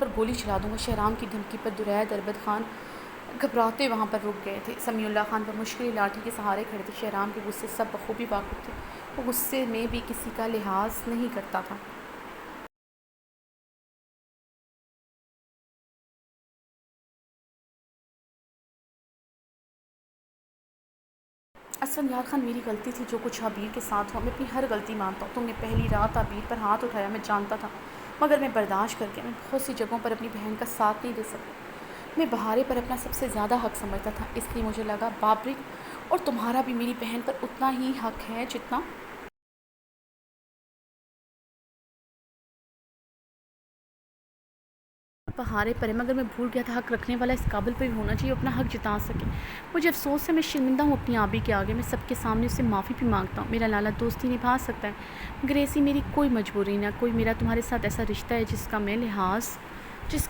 پر گولی چلا دوں گا۔ شہرام کی دھمکی پر درائد البت خان گھبراتے وہاں پر رک گئے تھے۔ سمیع اللہ خان پر مشکل لاٹھی کے سہارے کھڑے تھے۔ شہرام کے غصے سب بخوبی واقف تھے، وہ غصے میں بھی کسی کا لحاظ نہیں کرتا تھا۔ اسفندیار خان، میری غلطی تھی جو کچھ عبیر کے ساتھ ہوا، میں اپنی ہر غلطی مانتا ہوں۔ تم نے پہلی رات عبیر پر ہاتھ اٹھایا، میں جانتا تھا، مگر میں برداشت کر کے میں بہت سی جگہوں پر اپنی بہن کا ساتھ نہیں دے سکتا۔ میں بہارے پر اپنا سب سے زیادہ حق سمجھتا تھا، اس لیے مجھے لگا بابرک اور تمہارا بھی میری بہن پر اتنا ہی حق ہے جتنا بہارے پر ہے، مگر میں بھول گیا تھا حق رکھنے والا اس قابل پہ بھی ہونا چاہیے اپنا حق جتا سکے۔ مجھے افسوس ہے، میں شرمندہ ہوں اپنی آبی کے آگے، میں سب کے سامنے اسے معافی بھی مانگتا ہوں۔ میرا لالا دوستی نبھا سکتا ہے مگر ایسی میری کوئی مجبوری نہ، کوئی میرا تمہارے ساتھ ایسا رشتہ ہے جس کا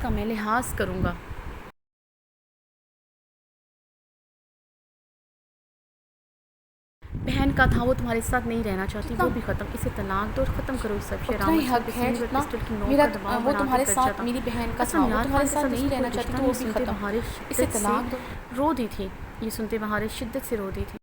میں لحاظ کروں گا۔ بہن کا تھا، وہ تمہارے ساتھ نہیں رہنا چاہتی، وہ بھی ختم، اسے طلاق دو اور ختم کرو سب۔ شہرام حق ہے جتنا وہ تمہارے ساتھ میری بہن کا تھا، وہ تمہارے ساتھ نہیں رہنا چاہتی تو وہ بھی ختم، اسے طلاق دو۔ رو دی تھی، یہ سنتے بہارے شدت سے رو دی تھی۔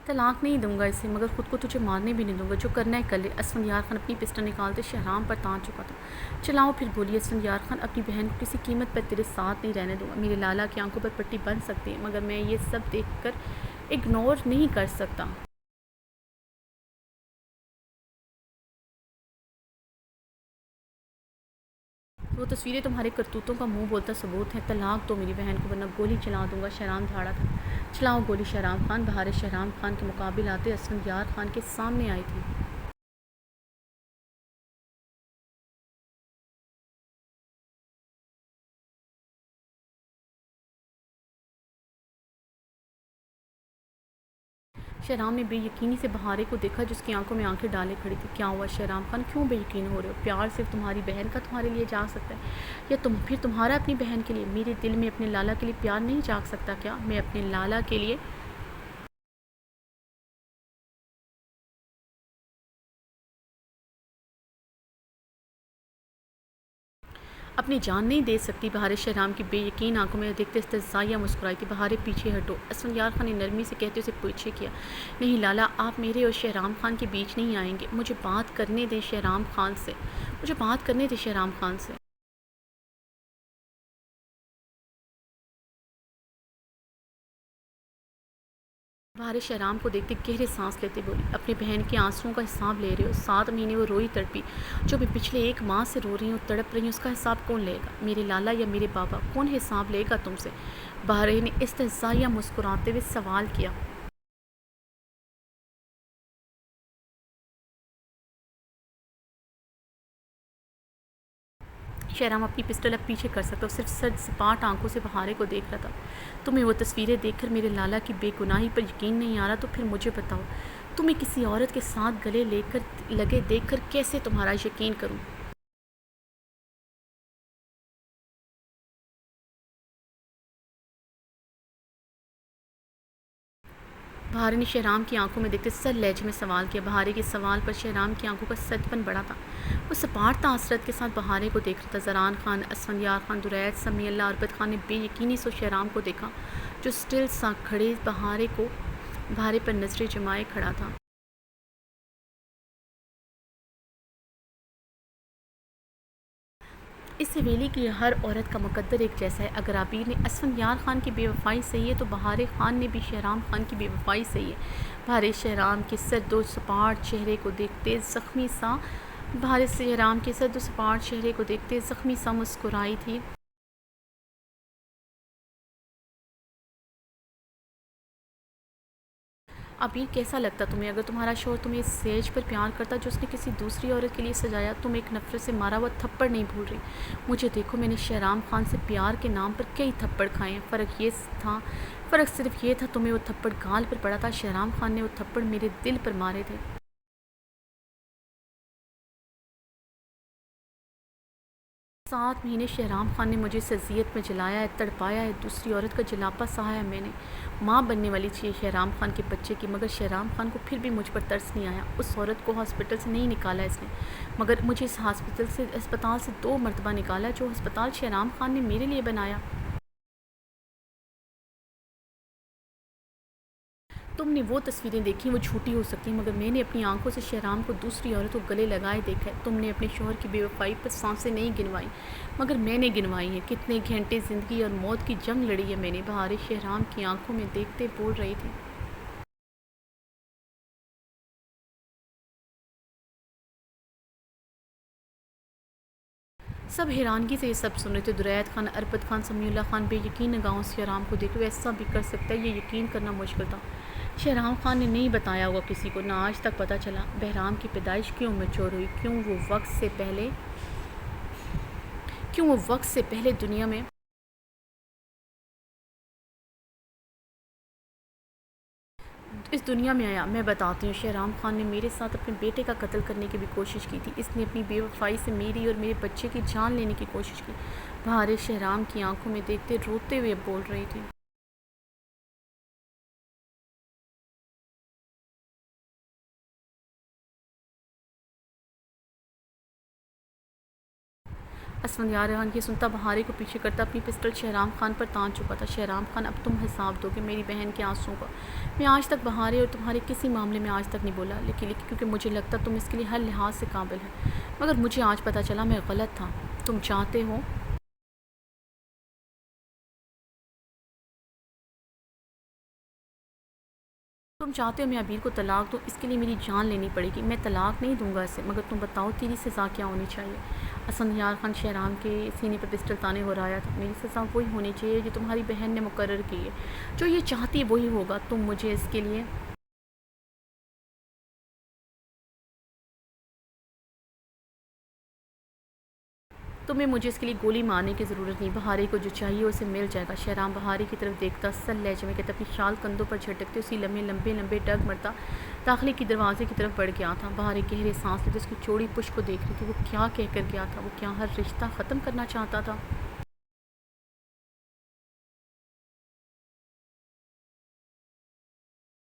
طلاق نہیں دوں گا اسے، مگر خود کو تجھے مارنے بھی نہیں دوں گا، جو کرنا ہے کر لے۔ اسفندیار خان اپنی پسٹل نکالتے شہرام پر تان چکا تھا۔ چلاؤ پھر گولی۔ اسفندیار خان، اپنی بہن کو کسی قیمت پر تیرے ساتھ نہیں رہنے دوں گا۔ میرے لالا کی آنکھوں پر پٹی بن سکتی ہے، مگر میں یہ سب دیکھ کر اگنور نہیں کر سکتا۔ وہ تصویریں تمہارے کرتوتوں کا منہ بولتا ثبوت ہیں۔ طلاق دو میری بہن کو ورنہ گولی چلا دوں گا۔ شہرام دھاڑا تھا۔ چلاؤ گولی۔ شہرام خان، بہارے شہرام خان کے مقابل آتے اسفندیار خان کے سامنے آئی تھی۔ شہرام نے بے یقینی سے بہارے کو دیکھا جس کی آنکھوں میں آنکھیں ڈالے کھڑی تھی۔ کیا ہوا شہرام خان، کیوں بے یقین ہو رہے ہو؟ پیار صرف تمہاری بہن کا تمہارے لیے جاگ سکتا ہے یا پھر تمہارا اپنی بہن کے لیے؟ میرے دل میں اپنے لالا کے لیے پیار نہیں جاگ سکتا کیا؟ میں اپنے لالا کے لیے اپنی جان نہیں دے سکتی؟ بہارے شہرام کی بے یقین آنکھوں میں دیکھتے استحضائیہ مسکرائی تھی۔ بہارے پیچھے ہٹو، اسفندیار خان نے نرمی سے کہتے اسے پیچھے کیا۔ نہیں لالا، آپ میرے اور شہرام خان کے بیچ نہیں آئیں گے، مجھے بات کرنے دیں شہرام خان سے۔ بہارے شہرام کو دیکھتے گہرے سانس لیتے بولی، اپنی بہن کے آنسوؤں کا حساب لے رہے ہو؟ 7 مہینے وہ روئی تڑپی، جو میں پچھلے 1 ماہ سے رو رہی ہوں، تڑپ رہی ہوں، اس کا حساب کون لے گا؟ میرے لالا یا میرے بابا؟ کون حساب لے گا تم سے؟ بہارے نے استحضائیہ مسکراتے ہوئے سوال کیا۔ شہرام اپنی پسٹل اب پیچھے کر سکتا، صرف سپاٹ آنکھوں سے بہارے کو دیکھ رہا تھا۔ تمہیں وہ تصویریں دیکھ کر میرے لالا کی بے گناہی پر یقین نہیں آ رہا تو پھر مجھے بتاؤ، تمہیں کسی عورت کے ساتھ گلے لگے دیکھ کر کیسے تمہارا یقین کروں؟ بہارے نے شہرام کی آنکھوں میں دیکھتے سر لہجے میں سوال کیا۔ بہارے کے سوال پر شہرام کی آنکھوں کا سچپن بڑا تھا۔ وہ سپاٹ تعصرت کے ساتھ بہارے کو دیکھ رہا تھا۔ زران خان، اسفندیار خان، درید، سمیع اللہ، اربد خان نے بے یقینی سے شہرام کو دیکھا جو سٹل سا کھڑے بہارے پر نظریں جمائے کھڑا تھا۔ اس حویلی کی ہر عورت کا مقدر ایک جیسا ہے۔ اگر عبیر نے اسفندیار خان کی بے وفائی سہی ہے تو بہارے خان نے بھی شہرام خان کی بے وفائی سہی ہے۔ بہارے شہرام کے سرد و سپاٹ چہرے کو دیکھتے زخمی سا مسکرائی تھی۔ عبیر، کیسا لگتا تمہیں اگر تمہارا شوہر تمہیں اس سیج پر پیار کرتا جو اس نے کسی دوسری عورت کے لیے سجایا؟ تم ایک نفرت سے مارا ہوا تھپڑ نہیں بھول رہی۔ مجھے دیکھو، میں نے شہرام خان سے پیار کے نام پر کئی تھپڑ کھائے ہیں۔ فرق صرف یہ تھا تمہیں وہ تھپڑ گال پر پڑا تھا، شہرام خان نے وہ تھپڑ میرے دل پر مارے تھے۔ 7 مہینے شہرام خان نے مجھے اس اذیت میں جلایا ہے، تڑپایا ہے، دوسری عورت کا جلاپا سہا ہے میں نے۔ ماں بننے والی تھی شہرام خان کے بچے کی، مگر شہرام خان کو پھر بھی مجھ پر ترس نہیں آیا۔ اس عورت کو ہاسپٹل سے نہیں نکالا اس نے، مگر مجھے اس ہسپتال سے 2 مرتبہ نکالا، جو ہسپتال شہرام خان نے میرے لیے بنایا۔ تم نے وہ تصویریں دیکھی، وہ جھوٹی ہو سکتی ہیں، مگر میں نے اپنی آنکھوں سے شہرام کو دوسری عورت کو گلے لگائے دیکھا ہے۔ تم نے اپنے شوہر کی بے وفائی پر سانسیں نہیں گنوائی، مگر میں نے گنوائی ہیں۔ کتنے گھنٹے زندگی اور موت کی جنگ لڑی ہے میں نے۔ بہارے شہرام کی آنکھوں میں دیکھتے بول رہی تھی۔ سب حیرانگی سے یہ سب سن رہے تھے۔ درید خان، اربد خان، سمیع اللہ خان بے یقین نگاہوں سے شہرام کو دیکھ رہے۔ ایسا بھی کر سکتا ہے، یہ یقین کرنا مشکل تھا۔ شہرام خان نے نہیں بتایا ہوگا کسی کو، نہ آج تک پتہ چلا بہرام کی پیدائش کیوں میچور ہوئی، کیوں وہ وقت سے پہلے اس دنیا میں آیا۔ میں بتاتی ہوں، شہرام خان نے میرے ساتھ اپنے بیٹے کا قتل کرنے کی بھی کوشش کی تھی۔ اس نے اپنی بے وفائی سے میری اور میرے بچے کی جان لینے کی کوشش کی۔ بہارے شہرام کی آنکھوں میں دیکھتے روتے ہوئے بول رہی تھی۔ اسفندیار خان کی سنتا بہارے کو پیچھے کرتا اپنی پسٹل شہرام خان پر تان چکا تھا۔ شہرام خان، اب تم حساب دو گے میری بہن کے آنسوؤں کا۔ میں آج تک بہارے اور تمہارے کسی معاملے میں آج تک نہیں بولا، لیکن کیونکہ مجھے لگتا تم اس کے لیے ہر لحاظ سے قابل ہے، مگر مجھے آج پتہ چلا میں غلط تھا۔ تم چاہتے ہو میں عبیر کو طلاق دوں، اس کے لیے میری جان لینی پڑے گی۔ میں طلاق نہیں دوں گا اسے، مگر تم بتاؤ تیری سزا کیا ہونی چاہیے؟ اسفندیار خان شہرام کے سینے پر پسٹل تانے ہو رہا تھا۔ میری سزا وہی ہونی چاہیے جو تمہاری بہن نے مقرر کی ہے، جو یہ چاہتی ہے وہی ہوگا۔ تمہیں مجھے اس کے لیے گولی مارنے کی ضرورت نہیں، بہارے کو جو چاہیے اسے مل جائے گا۔ شہرام بہارے کی طرف دیکھتا سر لہجے میں کہتا، اپنی شال کندھوں پر جھٹکتے اسی لمحے لمبے لمبے ڈگ مرتا داخلے کی دروازے کی طرف بڑھ گیا تھا۔ بہارے گہرے سانس لیتے اس کی چوڑی پشت کو دیکھ رہی تھی۔ وہ کیا کہہ کر گیا تھا؟ وہ کیا ہر رشتہ ختم کرنا چاہتا تھا؟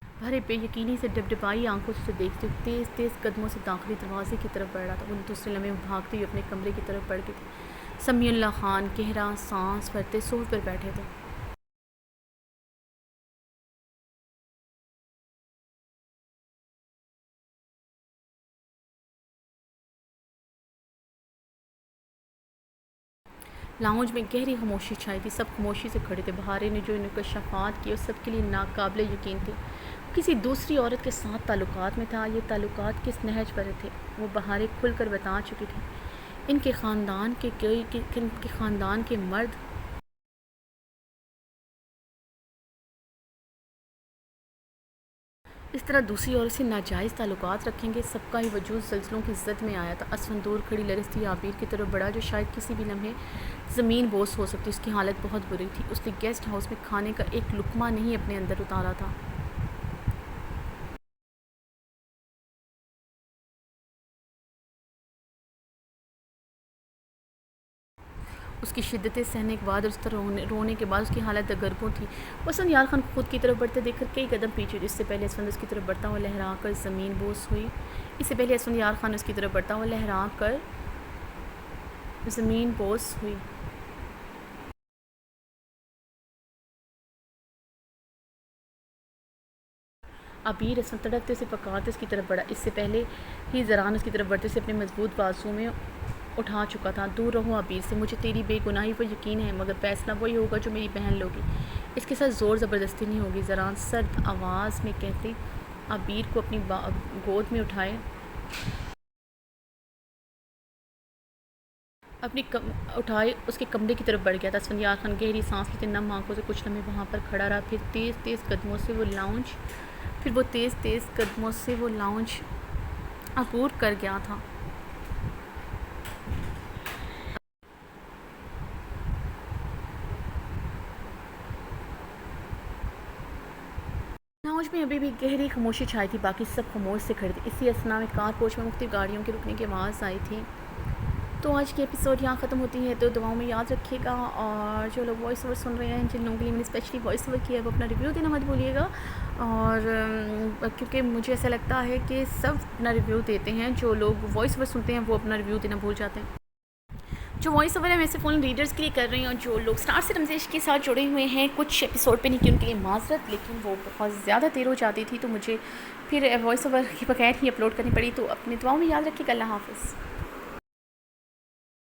بہارے بے یقینی سے ڈبڈبائی آنکھوں سے اسے دیکھتے ہوئے تیز تیز قدموں سے داخلی دروازے کی طرف بڑھ رہا تھا۔ وہ دوسرے لمحے بھاگتے ہوئے اپنے کمرے کی طرف بڑھ گئی تھی۔ سمیع اللہ خان گہرا سانس بھرتے صوفے پر بیٹھے تھے۔ لاؤنج میں گہری خاموشی چھائی تھی، سب خاموشی سے کھڑے تھے۔ بہارے نے جو انکشافات کیے وہ سب کے لیے ناقابل یقین تھے۔ وہ کسی دوسری عورت کے ساتھ تعلقات میں تھا۔ یہ تعلقات کس نہج پر تھے وہ بہارے کھل کر بتا چکی تھی۔ ان کے خاندان کے مرد اس طرح دوسری عورت سے ناجائز تعلقات رکھیں گے؟ سب کا ہی وجود زلزلوں کی زد میں آیا تھا۔ اسفند دور کھڑی لرزتی عبیر کی طرف بڑھا جو شاید کسی بھی لمحے زمین بوس ہو سکتی۔ اس کی حالت بہت بری تھی۔ اس نے گیسٹ ہاؤس میں کھانے کا ایک لقمہ نہیں اپنے اندر اتارا تھا۔ اس کی شدتیں سہنے کے بعد اور اس طرح رونے کے بعد اس کی حالت دگرگوں تھی۔ اسفند یار خان کو خود کی طرف بڑھتے دیکھ کر کئی قدم پیچھے، اس سے پہلے اسفند اس کی طرف بڑھتا ہوا لہرا کر زمین بوس ہوئی۔ اس سے پہلے اسفند یار خان اس کی طرف بڑھتا ہوا لہرا کر زمین بوس ہوئی۔ عبیر اسفند تڑپتے سے پکارتے اس کی طرف بڑھا۔ اس سے پہلے ہی زران اس کی طرف بڑھتے سے اپنے مضبوط بازو میں اٹھا چکا تھا۔ دور رہو عبیر سے، مجھے تیری بے گناہی پر یقین ہے، مگر فیصلہ وہی ہوگا جو میری بہن لوگی، اس کے ساتھ زور زبردستی نہیں ہوگی۔ زران سرد آواز میں کہتے عبیر کو اپنی گود میں اٹھائے اس کے کمرے کی طرف بڑھ گیا تھا۔ اسفند یار خان گہری سانس لیتے نم آنکھوں سے کچھ لمحے وہاں پر کھڑا رہا، پھر تیز تیز قدموں سے وہ لاؤنج عبور کر گیا تھا۔ لاؤنج میں ابھی بھی گہری خاموشی چھائی تھی، باقی سب خاموش سے کھڑے تھے۔ اسی اثنا میں کار پوش میں مختلف گاڑیوں کے رکنے کی آواز آئی تھی۔ تو آج کی ایپیسوڈ یہاں ختم ہوتی ہے، تو دعاؤں میں یاد رکھیے گا، اور جو لوگ وائس اوور سن رہے ہیں، جن لوگوں کے لیے میں نے اسپیشلی وائس اوور کیا ہے، وہ اپنا ریویو دینا مت بھولیے گا، اور کیونکہ مجھے ایسا لگتا ہے کہ سب اپنا ریویو دیتے ہیں، جو لوگ وائس اوور سنتے ہیں وہ اپنا ریویو دینا بھول جاتے ہیں۔ جو وائس اوور ہے میں صرف ان ریڈرز کے لیے کر رہی ہوں، اور جو لوگ اسٹار سے رمزیش کے ساتھ جڑے ہوئے ہیں کچھ ایپیسوڈ پہ نہیں کی، ان کے لیے معذرت، لیکن وہ بہت زیادہ دیر ہو جاتی تھی تو مجھے پھر وائس اوور کے بغیر ہی اپلوڈ کرنی پڑی۔ تو اپنی دعاؤں میں یاد رکھیے گا۔ اللہ حافظ۔